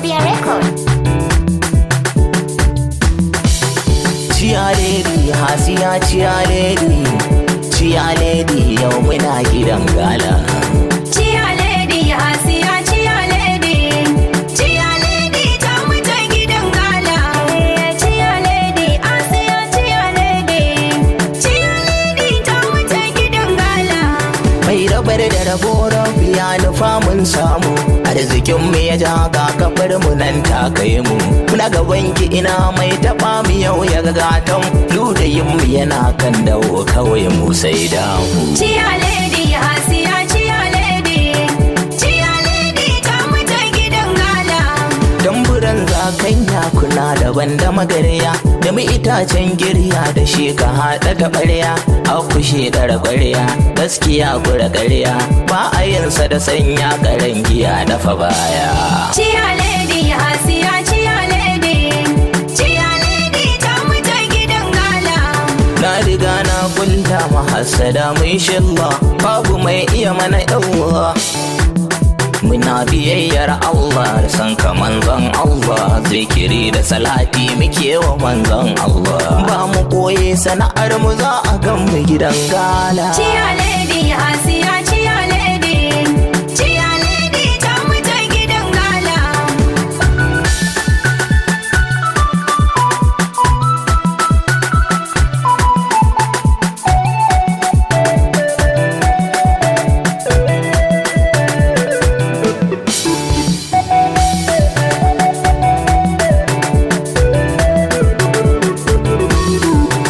Rabia Record. Chia lady, Hasiya chia lady, chia lady, yau muna gidan gala. Chia lady, Hasiya chia lady, chia lady ta mutu gidan gala. Chia lady, Hasiya chia lady, chia lady ta mutu gidan gala. Mai rabar da rabo rabiya nufa mun samu, arzikin mu ya ja ga kafar mu nan ta kai mu. Muna gaban ki ina mai taba mu yau ya ga gatan, ludayin mu yana kan dawo kawai mu sai da mu. Chia lady, Hasiya chia lady, chia lady ta mutu gidan gala. Tamburan zakanya kuna daban da magarya, da mu itacen girya da shi ka haɗa da ɓarya, a kushe da ƙwarya, gaskiya gura ƙarya, ba a yinsa da sanya ƙaren giya dafa baya. Chia lady, Hasiya chia lady, chia lady ta mutu gidan gala. Na riga na kulla mahassada mun shilla, babu mai iya mana yawa. Muna biyayyar Allah, san ka manzon Allah, zikiri da salati muke wa manzon Allah. Ba mu koye sana'ar mu za a gan mu gidan gala. Chia lady, Hasiya chia lady, chia lady ta mutu gidan gala.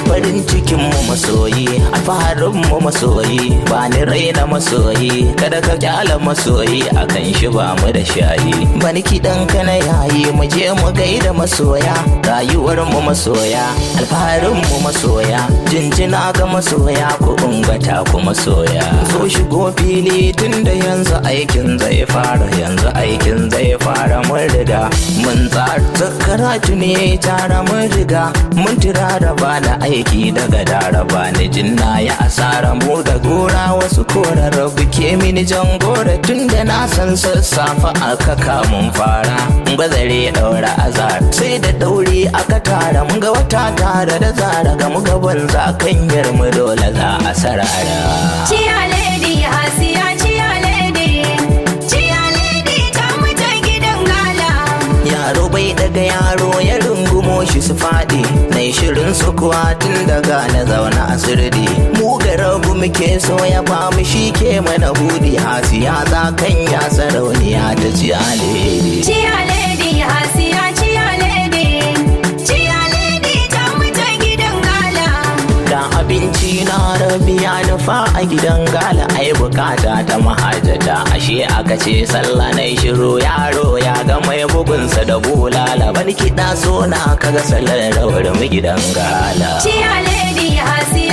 Farin cikin mu masoyi, alfaharin mu masoyi, ba ni raina masoyi, kada ka kyala masoyi, akan shi ba mu da shayi. Bani kiɗan ka na yayi, mu je mu gaida masoya, rayuwar mu masoya, alfaharin mu masoya, jinjina ga masoya, ku ungata ku masoya. So shigo fili tun da yanzu aikin zai fara, yanzu aikin zai fara, mun riga mun tsara karatu ne tara, mun riga mun tirara ba da aiki daga daraba ni jinna ya asara, mu da gora wasu korar buke mini jan gora, tun da na san sassafa aka kamun fara, gwazare daura azar sai da dauri aka tara, mun ga wata tare da zara, ga mu gaban zakanyar mu dole za a sarara. Chia lady, Hasiya chia lady, chia lady ta mutu gidan gala. Yaro bai daga yaro ya rungumo shi su faɗi, nai shirin su kuwa tun daga na zauna a sirdi. Mu ga rabu muke so ya ba mu shi ke mana hudi, Hasiya zakanya sarauniya ta ci alheri. Chia lady, Hasiya chia lady, chia lady ta mutu gidan gala. Da abinci na rabiya nufa a gidan gala, ai bukata ta mahajjata, ashe aka ce sallah na shiru, yaro ya ga mai bugunsa da bulala, bani kiɗa so na kaga sallar rawar mu gidan gala. Chia lady, Hasiya